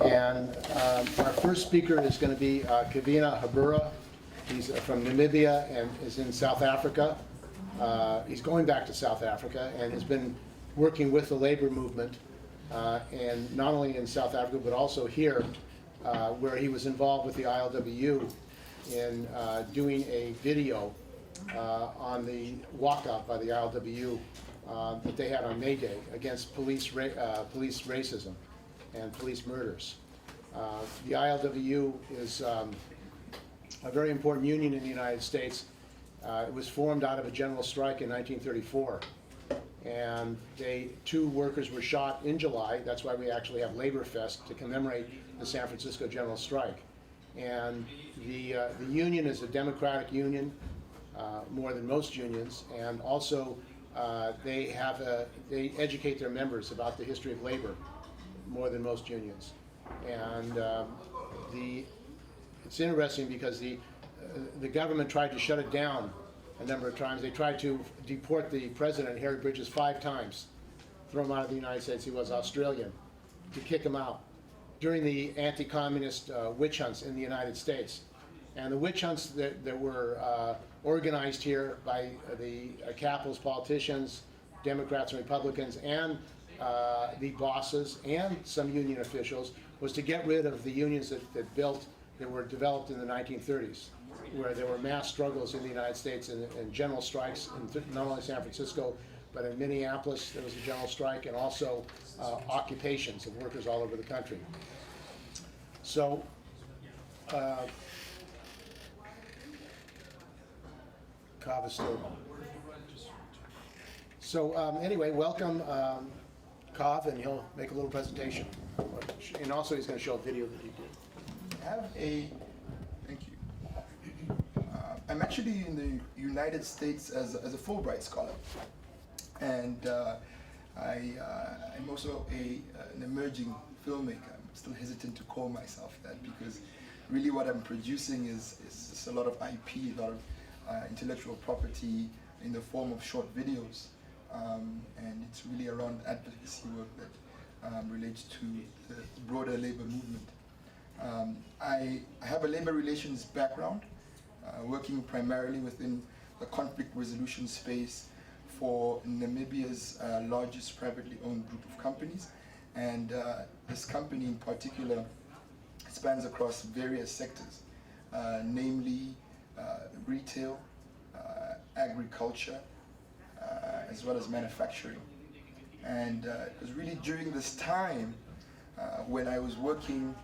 And our first speaker is going to be Kavena Hambira. He's from Namibia and is in South Africa. He's going back to South Africa and has been working with the labor movement, and not only in South Africa but also here, where he was involved with the ILWU in doing a video on the walkout by the ILWU that they had on May Day against police racism and police murders. The ILWU is a very important union in the United States. It was formed out of a general strike in 1934. And two workers were shot in July. That's why we actually have Labor Fest, to commemorate the San Francisco general strike. And the union is a democratic union, more than most unions, and also they educate their members about the history of labor more than most unions. And it's interesting because the government tried to shut it down a number of times. They tried to deport the president, Harry Bridges, 5 times, throw him out of the United States. He was Australian, to kick him out during the anti-communist witch hunts in the United States. And the witch hunts that were organized here by the capitalist politicians, Democrats and Republicans, and the bosses and some union officials, was to get rid of the unions that were developed in the 1930s, where there were mass struggles in the United States and general strikes in not only San Francisco, but in Minneapolis there was a general strike, and also occupations of workers all over the country. So Kav is still on. So anyway, welcome Kav, and he'll make a little presentation. And also he's going to show a video that he did. Thank you. I'm actually in the United States as a Fulbright scholar, and I'm also an emerging filmmaker. I'm still hesitant to call myself that, because really what I'm producing is a lot of IP, a lot of intellectual property in the form of short videos, and it's really around advocacy work that relates to the broader labor movement. I have a labor relations background, working primarily within the conflict resolution space for Namibia's largest privately owned group of companies. And this company in particular spans across various sectors, namely retail, agriculture, as well as manufacturing. And it was really during this time when I was working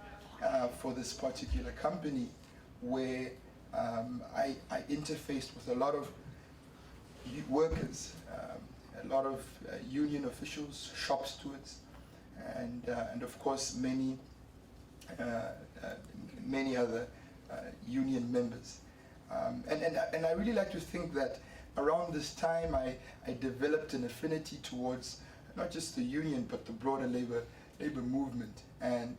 for this particular company where I interfaced with a lot of workers, a lot of union officials, shop stewards, and of course many other union members. And I really like to think that around this time I developed an affinity towards not just the union but the broader labor movement, and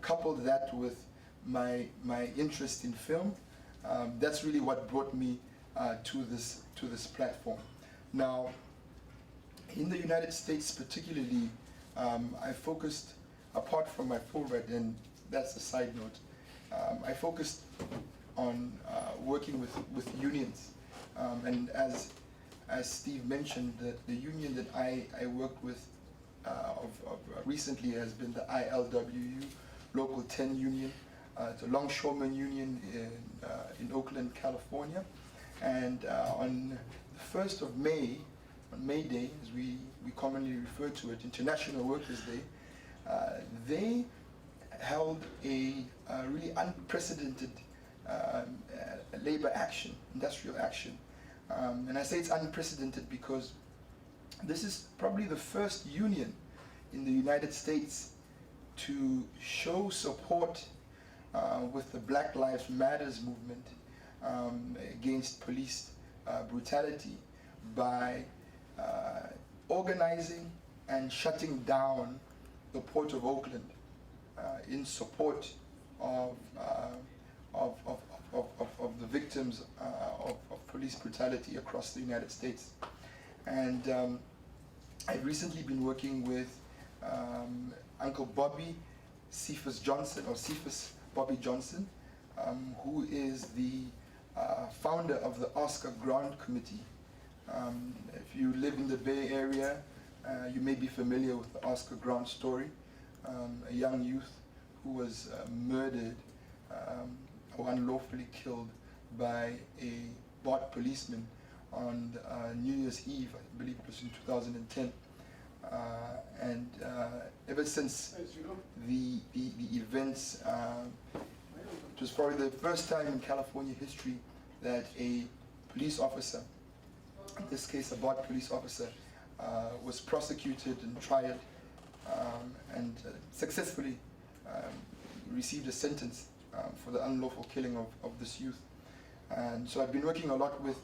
coupled that with my interest in film. That's really what brought me to this platform. Now, in the United States particularly, I focused, apart from my Fulbright, and that's a side note, I focused on working with unions. And as Steve mentioned, the union that I worked with recently has been the ILWU, Local 10 Union. It's a longshoreman union in Oakland, California. And on the 1st of May, on May Day, as we commonly refer to it, International Workers' Day, they held a really unprecedented labor action, industrial action. And I say it's unprecedented because this is probably the first union in the United States to show support with the Black Lives Matters movement against police brutality by organizing and shutting down the Port of Oakland in support of the victims of police brutality across the United States. And I've recently been working with Uncle Bobby Cephas Johnson, or Cephas Bobby Johnson, who is the founder of the Oscar Grant Committee. If you live in the Bay Area, you may be familiar with the Oscar Grant story, a young youth who was murdered or unlawfully killed by a BART policeman on New Year's Eve, I believe it was in 2010. Ever since the events, it was probably the first time in California history that a police officer, in this case a BART police officer, was prosecuted and tried and successfully received a sentence for the unlawful killing of this youth. And so I've been working a lot with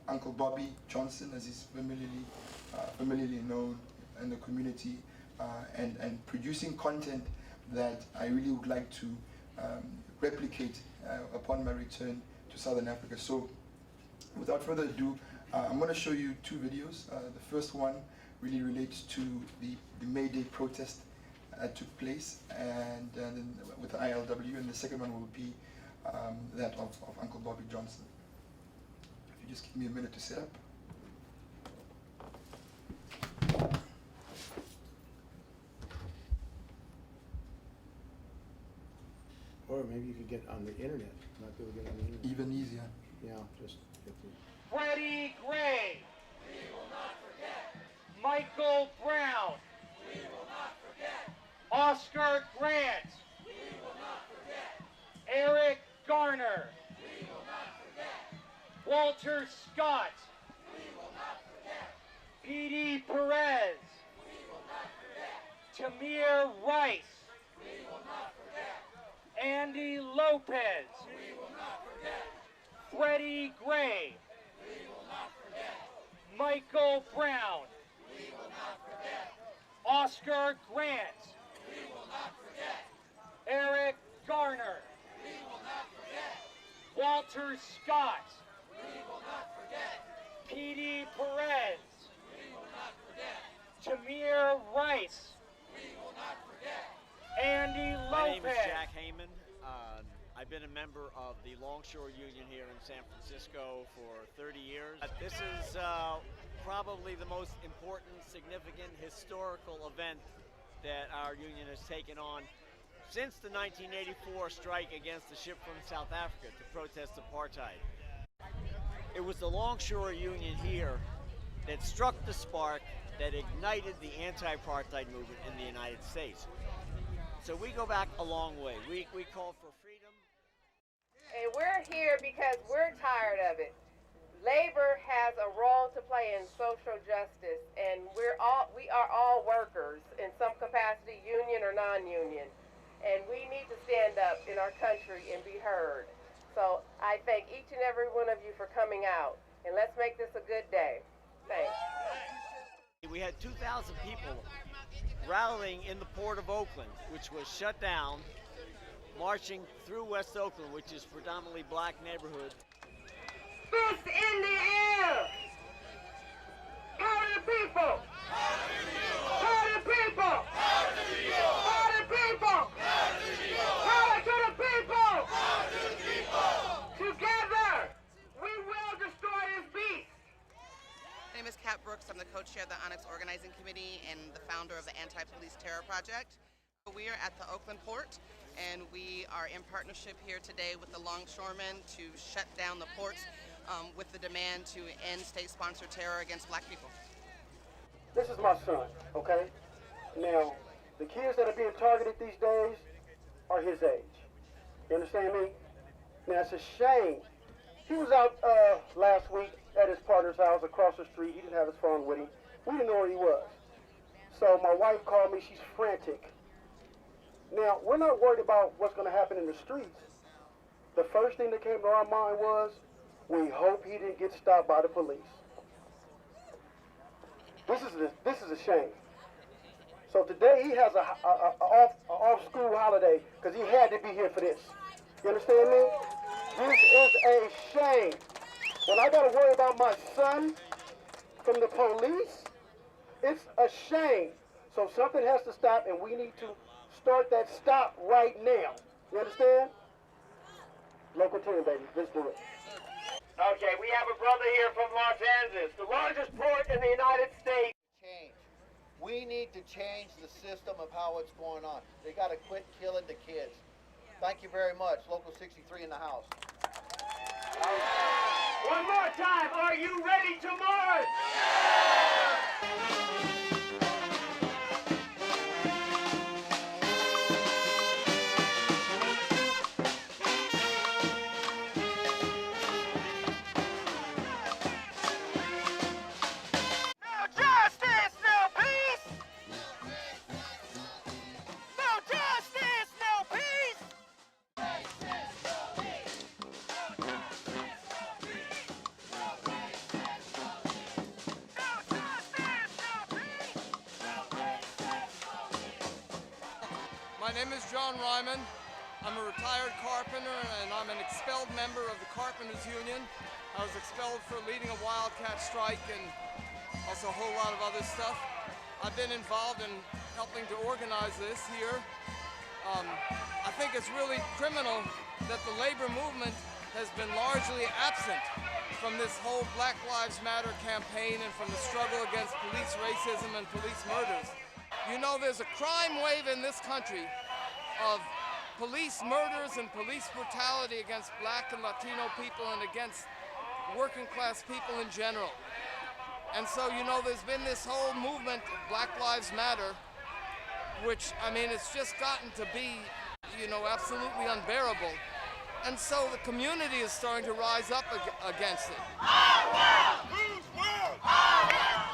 Uncle Bobby Johnson, as he's familiarly known in the community, and producing content that I really would like to replicate upon my return to Southern Africa. So without further ado, I'm going to show you two videos. The first one really relates to the May Day protest that took place, and then with the ILWU, and the second one will be that of Uncle Bobby Johnson. If you just give me a minute to set up. Or maybe you could get on the internet. Not be able to get on the internet. Even easier. Yeah, just get the... Freddie Gray. We will not forget. Michael Brown. We will not forget. Oscar Grant. We will not forget. Eric Garner. We will not forget. Walter Scott. We will not forget. P.D. Perez. We will not forget. Tamir Rice. We will not forget. Andy Lopez. We will not forget. Freddie Gray. We will not forget. Michael Brown. We will not forget. Oscar Grant. We will not forget. Eric Garner. We will not forget. Walter Scott. We will not forget. P.D. Perez. We will not forget. Tamir Rice. We will not forget. Andy Lopez. My name is Jack Heyman. I've been a member of the Longshore Union here in San Francisco for 30 years. This is probably the most important, significant, historical event that our union has taken on since the 1984 strike against the ship from South Africa to protest apartheid. It was the Longshore Union here that struck the spark that ignited the anti-apartheid movement in the United States. So we go back a long way. We call for freedom. And we're here because we're tired of it. Labor has a role to play in social justice, and we are all workers in some capacity, union or non-union. And we need to stand up in our country and be heard. So I thank each and every one of you for coming out, and let's make this a good day. Thanks. We had 2,000 people rallying in the Port of Oakland, which was shut down, marching through West Oakland, which is predominantly black neighborhood. Fist in the air! Power to the people! Power to the people! Power to the people! Power to the people! Power to the people! Power to the people! Together, we will destroy this beast! My name is Kat Brooks. I'm the co-chair of the Onyx Organizing Committee and the founder of the Anti-Police Terror Project. We are at the Oakland Port, and we are in partnership here today with the longshoremen to shut down the ports with the demand to end state-sponsored terror against black people. This is my son, okay? Now, the kids that are being targeted these days are his age. You understand me? Now, it's a shame. He was out last week at his partner's house across the street. He didn't have his phone with him. We didn't know where he was. So my wife called me. She's frantic. Now, we're not worried about what's going to happen in the streets. The first thing that came to our mind was, we hope he didn't get stopped by the police. This is a shame. So today he has a off-school holiday because he had to be here for this. You understand me? This is a shame. When I got to worry about my son from the police, it's a shame. So something has to stop, and we need to start that stop right now. You understand? Local 10, baby. Let's do it. Okay, we have a brother here from Los Angeles, the largest port in the United States. Change. We need to change the system of how it's going on. They got to quit killing the kids. Thank you very much. Local 63 in the house. One more time, are you ready to march? No justice, no peace! No justice, no peace! My name is John Ryman. I'm a retired carpenter and I'm an expelled member of the Carpenters Union. I was expelled for leading a wildcat strike and also a whole lot of other stuff. I've been involved in helping to organize this here. I think it's really criminal that the labor movement has been largely absent from this whole Black Lives Matter campaign and from the struggle against police racism and police murders. You know, there's a crime wave in this country of police murders and police brutality against Black and Latino people and against working class people in general. And so, you know, there's been this whole movement, Black Lives Matter, which, I mean, it's just gotten to be, you know, absolutely unbearable. And so the community is starting to rise up against it. Our world! Whose world? Our world!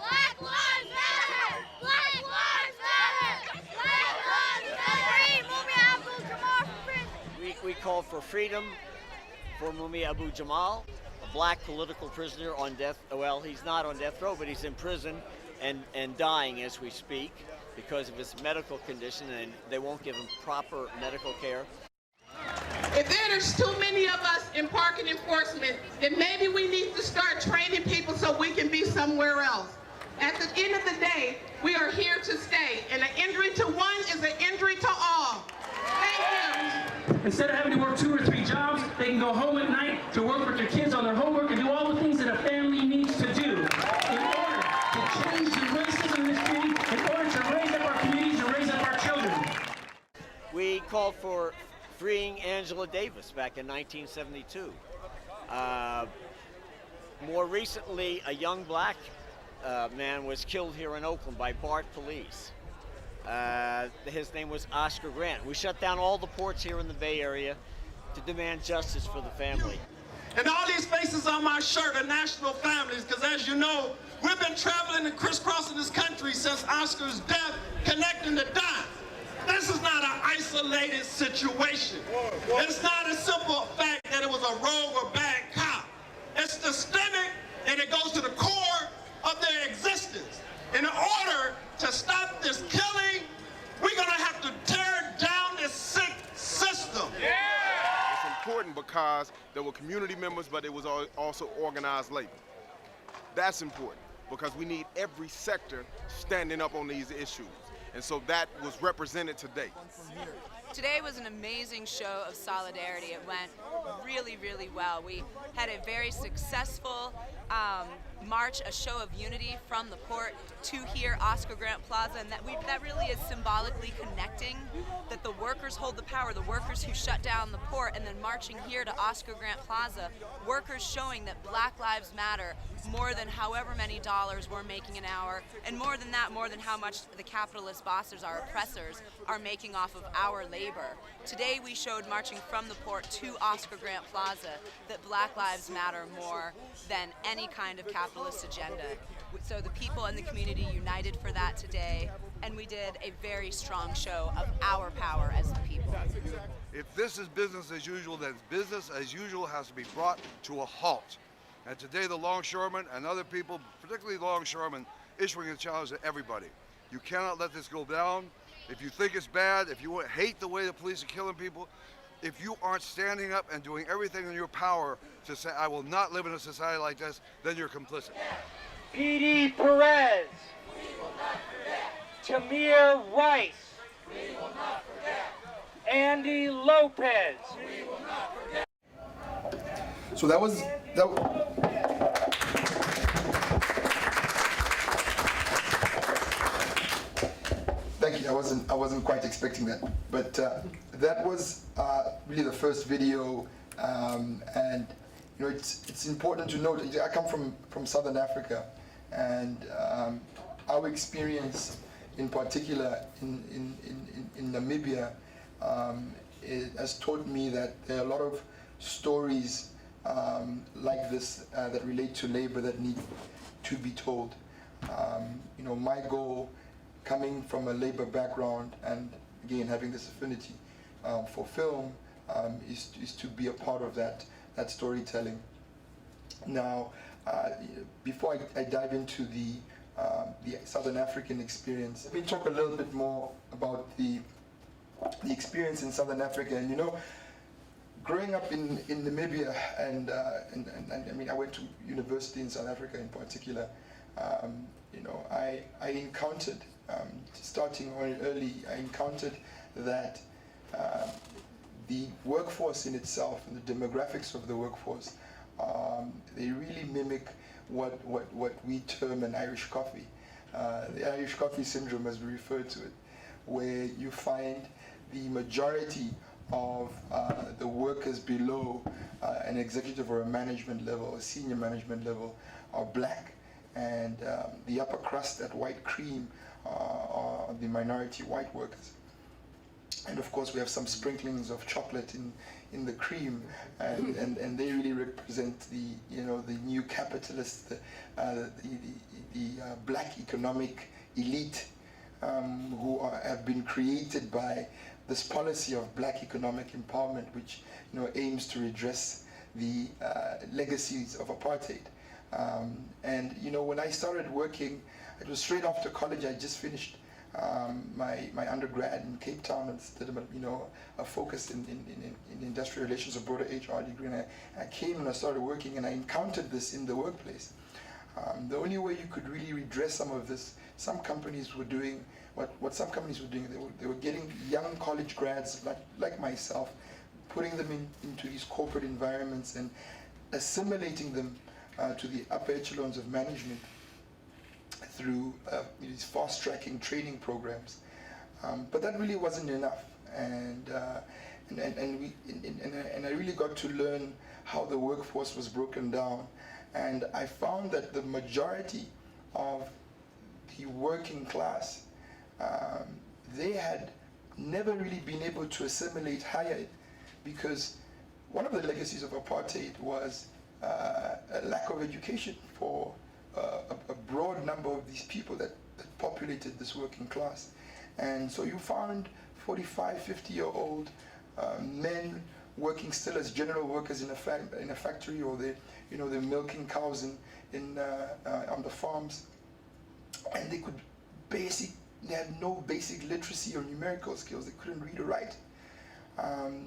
Black Lives Matter! Black Lives Matter! Black Lives Matter! Free Mumia Abu-Jamal from prison! We called for freedom for Mumia Abu-Jamal, a black political prisoner on death. Well, he's not on death row, but he's in prison and dying as we speak because of his medical condition, and they won't give him proper medical care. If there's too many of us in parking enforcement, then maybe we need to start training people so we can be somewhere else. At the end of the day, we are here to stay, and an injury to one is an injury to all. Thank you. Instead of having to work 2 or 3 jobs, they can go home at night to work with their kids on their homework and do all the things that a family needs to do in order to change the racism in this community, in order to raise up our communities and raise up our children. We called for freeing Angela Davis back in 1972. More recently, a young black man was killed here in Oakland by BART police. His name was Oscar Grant. We shut down all the ports here in the Bay Area to demand justice for the family. And all these faces on my shirt are national families, because as you know, we've been traveling and crisscrossing this country since Oscar's death, connecting the dots. This is not an isolated situation. It's not a simple fact that it was a rogue or bad cop. It's systemic, and it goes to the core of their existence. In order to stop this killing, we're going to have to tear down this sick system. It's important because there were community members, but it was also organized labor. That's important because we need every sector standing up on these issues. And so that was represented today. Today was an amazing show of solidarity. It went really, really well. We had a very successful march, a show of unity from the port to here, Oscar Grant Plaza, and that really is symbolically connecting that the workers hold the power, the workers who shut down the port, and then marching here to Oscar Grant Plaza, workers showing that Black Lives Matter more than however many dollars we're making an hour, and more than that, more than how much the capitalist bosses, our oppressors, are making off of our labor. Today we showed, marching from the port to Oscar Grant Plaza, that Black Lives matter more than any kind of capitalist agenda. So the people in the community united for that today, and we did a very strong show of our power as the people. If this is business as usual, then business as usual has to be brought to a halt. And today the longshoremen and other people, particularly longshoremen, issuing a challenge to everybody. You cannot let this go down. If you think it's bad, if you hate the way the police are killing people, if you aren't standing up and doing everything in your power to say, I will not live in a society like this, then you're complicit. PD Perez, Tamir Rice. Andy Lopez. So that was thank you. I wasn't quite expecting that, but that was really the first video, and you know it's important to note. I come from Southern Africa, and our experience, in particular in Namibia, it has taught me that there are a lot of stories like this that relate to labor that need to be told. You know, my goal, coming from a labor background and again having this affinity for film, is to be a part of that storytelling. Now, before I dive into the Southern African experience, let me talk a little bit more about the experience in Southern Africa. And you know, growing up in Namibia, and I mean, I went to university in South Africa in particular. You know, I encountered, starting early, I encountered that the workforce in itself and the demographics of the workforce, they really mimic what we term an Irish coffee. The Irish coffee syndrome, as we refer to it, where you find the majority of the workers below an executive or a management level, a senior management level, are black, and the upper crust, that white cream, are the minority white workers. And of course, we have some sprinklings of chocolate in the cream, and they really represent the new capitalists, the black economic elite, who have been created by this policy of black economic empowerment, which aims to redress the legacies of apartheid. And when I started working, it was straight after college. I just finished my undergrad in Cape Town and did a focus in industrial relations, a broader HR degree. And I came and I started working, and I encountered this in the workplace. The only way you could really redress some of this, some companies were doing what some companies were doing. They were getting young college grads like myself, putting them into these corporate environments and assimilating them to the upper echelons of management through these fast-tracking training programs. But that really wasn't enough, and I really got to learn how the workforce was broken down, and I found that the majority of the working class, they had never really been able to assimilate higher, because one of the legacies of apartheid was a lack of education for a broad number of these people that populated this working class. And so you found 45, 50-year-old men working still as general workers in a factory, or they're milking cows on the farms, and they had no basic literacy or numerical skills. They couldn't read or write.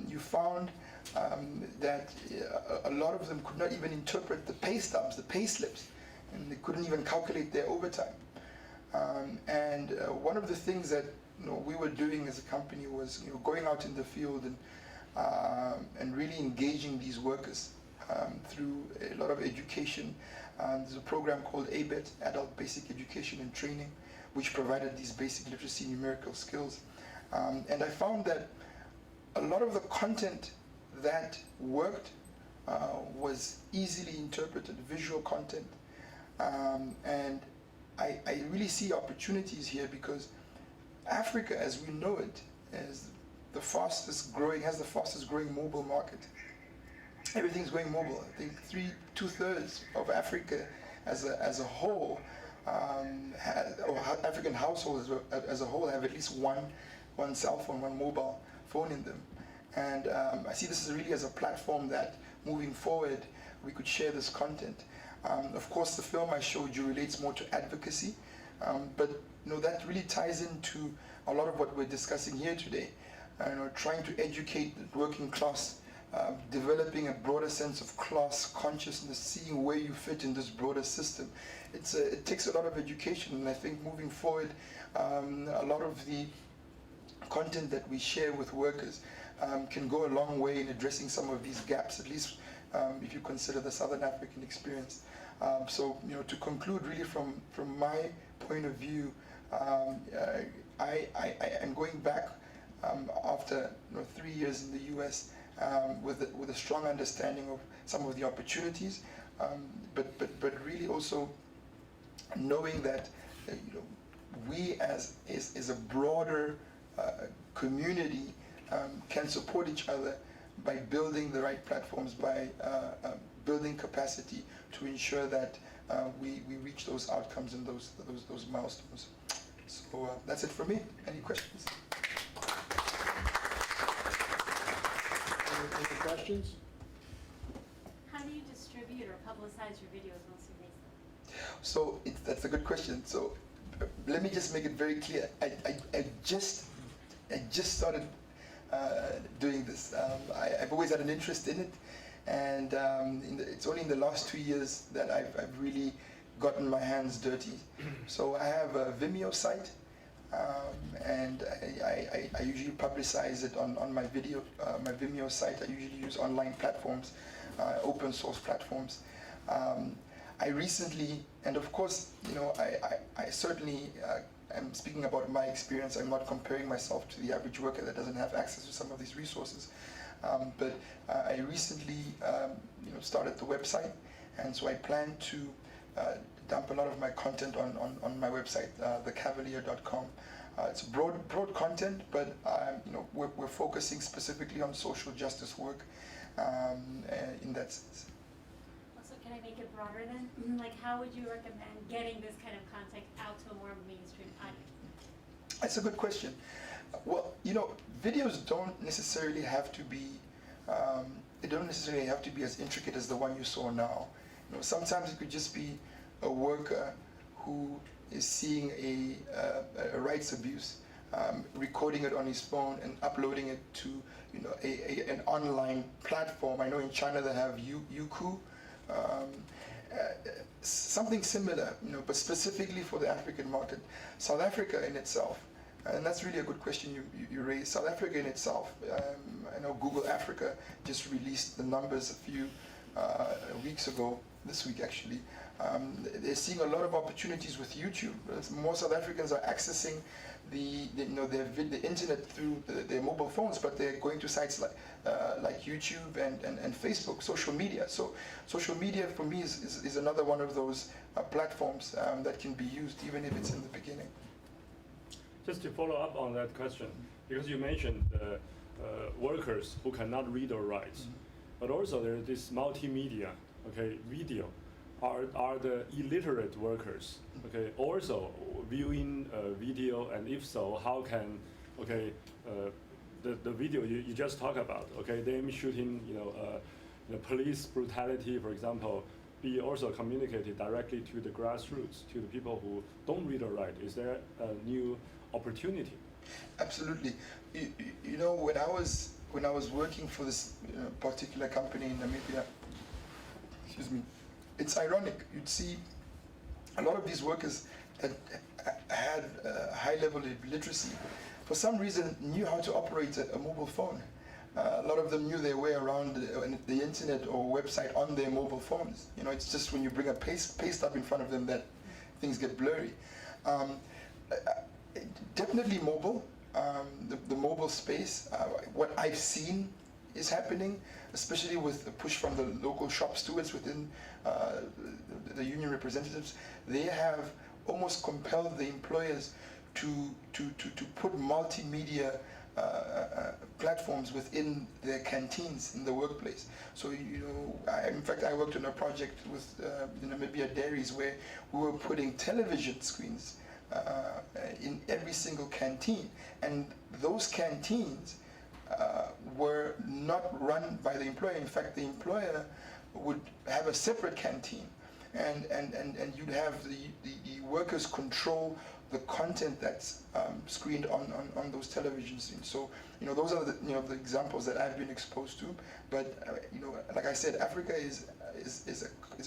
You found that a lot of them could not even interpret the pay stubs, the pay slips, and they couldn't even calculate their overtime. And one of the things that we were doing as a company was going out in the field and really engaging these workers through a lot of education. There's a program called ABET, Adult Basic Education and Training, which provided these basic literacy numerical skills. And I found that a lot of the content that worked was easily interpreted, visual content. And I really see opportunities here, because Africa, as we know it, has the fastest growing mobile market. Everything's going mobile. I think 2/3 of Africa as a whole, or African households as a whole, have at least one cell phone, one mobile phone in them. And I see this really as a platform that, moving forward, we could share this content. Of course, the film I showed you relates more to advocacy, but that really ties into a lot of what we're discussing here today. Trying to educate the working class developing a broader sense of class consciousness, seeing where you fit in this broader system. It takes a lot of education, and I think moving forward, a lot of the content that we share with workers can go a long way in addressing some of these gaps, at least if you consider the Southern African experience. So, to conclude, really from my point of view, I am going back after 3 years in the U.S. With a strong understanding of some of the opportunities, but really also knowing that we as a broader community can support each other by building the right platforms, by building capacity to ensure that we reach those outcomes and those milestones. So that's it for me. Any questions? Any questions? How do you distribute or publicize your videos once you make them? So that's a good question. So let me just make it very clear. I just started doing this. I've always had an interest in it, and it's only in the last 2 years that I've really gotten my hands dirty. So I have a Vimeo site, and I usually publicize it on my Vimeo site. I usually use online platforms, open source platforms. I recently, and of course, I certainly am speaking about my experience. I'm not comparing myself to the average worker that doesn't have access to some of these resources. But I recently, started the website, and so I plan to dump a lot of my content on my website, thecavalier.com. It's broad content, but we're focusing specifically on social justice work in that sense. Also, can I make it broader then? Like, how would you recommend getting this kind of content out to a more mainstream audience? That's a good question. Well, videos don't necessarily have to be. They don't necessarily have to be as intricate as the one you saw now. Sometimes it could just be a worker who is seeing a rights abuse, recording it on his phone and uploading it to an online platform. I know in China they have Youku, something similar, but specifically for the African market. South Africa in itself, and that's really a good question you raised. South Africa in itself, I know Google Africa just released the numbers a few weeks ago, this week actually. They're seeing a lot of opportunities with YouTube. More South Africans are accessing the internet through their mobile phones, but they're going to sites like YouTube and Facebook, social media. So social media for me is another one of those platforms that can be used even if it's in the beginning. Just to follow up on that question, because you mentioned workers who cannot read or write, but also there's this multimedia, video. Are the illiterate workers, also viewing video, and if so, how can, the video you just talked about, them shooting, police brutality, for example, be also communicated directly to the grassroots, to the people who don't read or write? Is there a new opportunity? Absolutely. When I was working for this particular company in Namibia, excuse me, it's ironic. You'd see a lot of these workers that had a high level of literacy, for some reason knew how to operate a mobile phone. A lot of them knew their way around the internet or website on their mobile phones. It's just when you bring a paste up in front of them that things get blurry. Definitely mobile, the mobile space. What I've seen is happening, especially with the push from the local shop stewards within the union representatives. They have almost compelled the employers to put multimedia platforms within their canteens in the workplace. So in fact, I worked on a project with the Namibia dairies where we were putting television screens in every single canteen, and those canteens were not run by the employer. In fact, the employer would have a separate canteen, and you'd have the workers control the content that's screened on those television screens. So, those are the examples that I've been exposed to. But, like I said, Africa is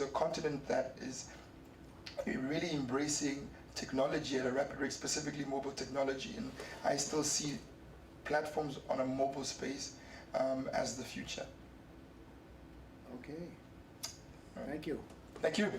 a continent that is really embracing technology at a rapid rate, specifically mobile technology. And I still see platforms on a mobile space as the future. Okay. Thank you. Thank you.